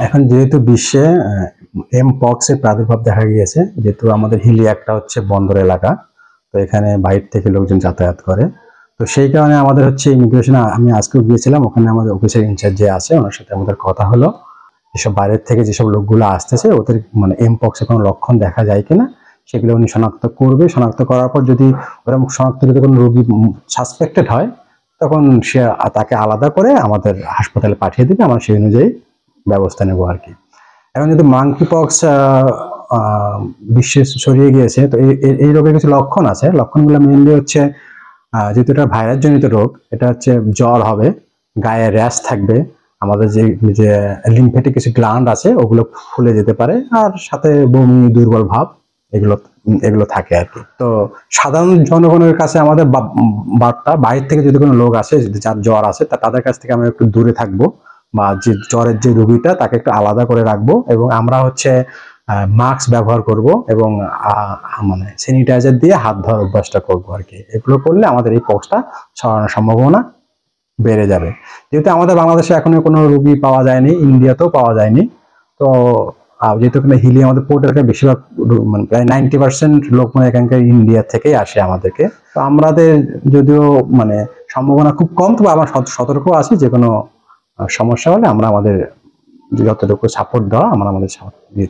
এখন যেহেতু বিশ্বে এমপক্স এর প্রাদুর্ভাব দেখা গিয়েছে, যেহেতু আমাদের হিলি একটা হচ্ছে বন্দর এলাকা, তো এখানে বাইরে থেকে লোকজন যাতায়াত করে, তো সেই কারণে আমাদের হচ্ছে ইমিগ্রেশন, আমি আজকেও গিয়েছিলাম ওখানে, আমাদের অফিসের ইনচার্জ যে আছে ওনার সাথে আমাদের কথা হলো, যেসব বাইরের থেকে যেসব লোকগুলো আসতেছে ওদের মানে এমপক্স এর কোনো লক্ষণ দেখা যায় কিনা সেগুলো উনি শনাক্ত করবে। শনাক্ত করার পর যদি ওরা শনাক্তকৃত কোনো রোগী সাসপেক্টেড হয় তখন সে তাকে আলাদা করে আমাদের হাসপাতালে পাঠিয়ে দিবে, আমরা সেই অনুযায়ী ব্যবস্থা নেব আর কি। এখন যদি মাংকি পক্স বিশ্বে ছড়িয়ে গিয়েছে, তো এই রোগের কিছু লক্ষণ আছে। লক্ষণগুলো মেইনলি হচ্ছে যেহেতু এটা ভাইরাস জনিত রোগ, এটা হচ্ছে জ্বর হবে, গায়ে র্যাশ থাকবে, আমাদের যে লিম্ফেটিক কিছু গ্ল্যান্ড আছে ওগুলো ফুলে যেতে পারে, আর সাথে বমি, দুর্বল ভাব এগুলো থাকে আর কি। তো সাধারণ জনগণের কাছে আমাদের বার্তা, বাইরে থেকে যদি কোনো লোক আসে যার জ্বর আছে তাদের কাছ থেকে আমরা একটু দূরে থাকবো, বা যে জ্বরের যে রোগীটা তাকে একটু আলাদা করে রাখবো, এবং আমরা হচ্ছে মাস্ক ব্যবহার করব এবং মানে স্যানিটাইজার দিয়ে হাত ধোয়ার অভ্যাসটা করবো আর কি। এগুলো করলে আমাদের এই পক্সটা ছড়ানোর সম্ভাবনা বেড়ে যাবে। যেহেতু আমাদের বাংলাদেশে এখনো কোনো রোগী পাওয়া যায়নি, ইন্ডিয়াতেও পাওয়া যায়নি, তো যেহেতু হিলি আমাদের পোর্ট এলাকায় বেশিরভাগ মানে প্রায় 90% লোক মানে এখানকার ইন্ডিয়া থেকেই আসে আমাদেরকে, তো আমাদের যদিও মানে সম্ভাবনা খুব কম, তবে আমরা সতর্ক আছি, যে কোনো সমস্যা হলে আমরা আমাদের যতটুকু সাপোর্ট দেওয়া আমরা আমাদের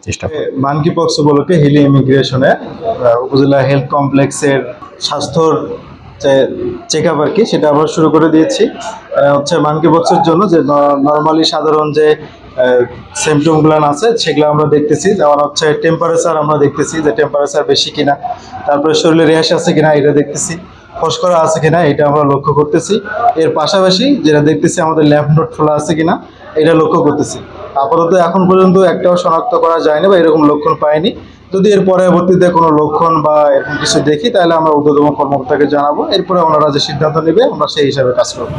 চেষ্টা করি। মাংকি পক্স উপলক্ষে হিলি ইমিগ্রেশনে উপজেলা হেলথ কমপ্লেক্সের স্বাস্থ্যর চেক আপ আর কি, সেটা আমরা শুরু করে দিয়েছি। হচ্ছে মাংকি পক্সের জন্য যে নর্মালি সাধারণ যে সিমটমগুলো আছে সেগুলো আমরা দেখতেছি, যেমন হচ্ছে টেম্পারেচার আমরা দেখতেছি যে টেম্পারেচার বেশি কিনা, তারপরে শরীরে র্যাশ আছে কিনা এটা দেখতেছি, ফস্করা আছে কিনা এটা আমরা লক্ষ্য করতেছি। এর পাশাপাশি যেটা দেখতেছি আমাদের ল্যাম্প নোট খোলা আছে কিনা এটা লক্ষ্য করতেছি। আপাতত এখন পর্যন্ত একটাও শনাক্ত করা যায়নি বা এরকম লক্ষণ পাইনি। যদি এর পরবর্তীতে কোনো লক্ষণ বা এরকম কিছু দেখি তাহলে আমরা ঊর্ধ্বতম কর্মকর্তাকে জানাবো, এরপরে ওনারা যে সিদ্ধান্ত নেবে আমরা সেই হিসাবে কাজ করবো।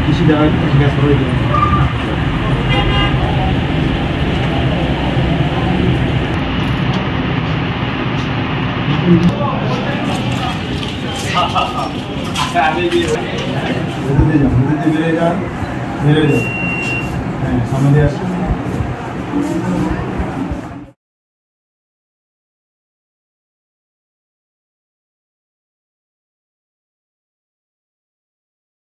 কৃষি দেওয়ার গ্যাস করে দিন। সামনে দিয়ে আসুন।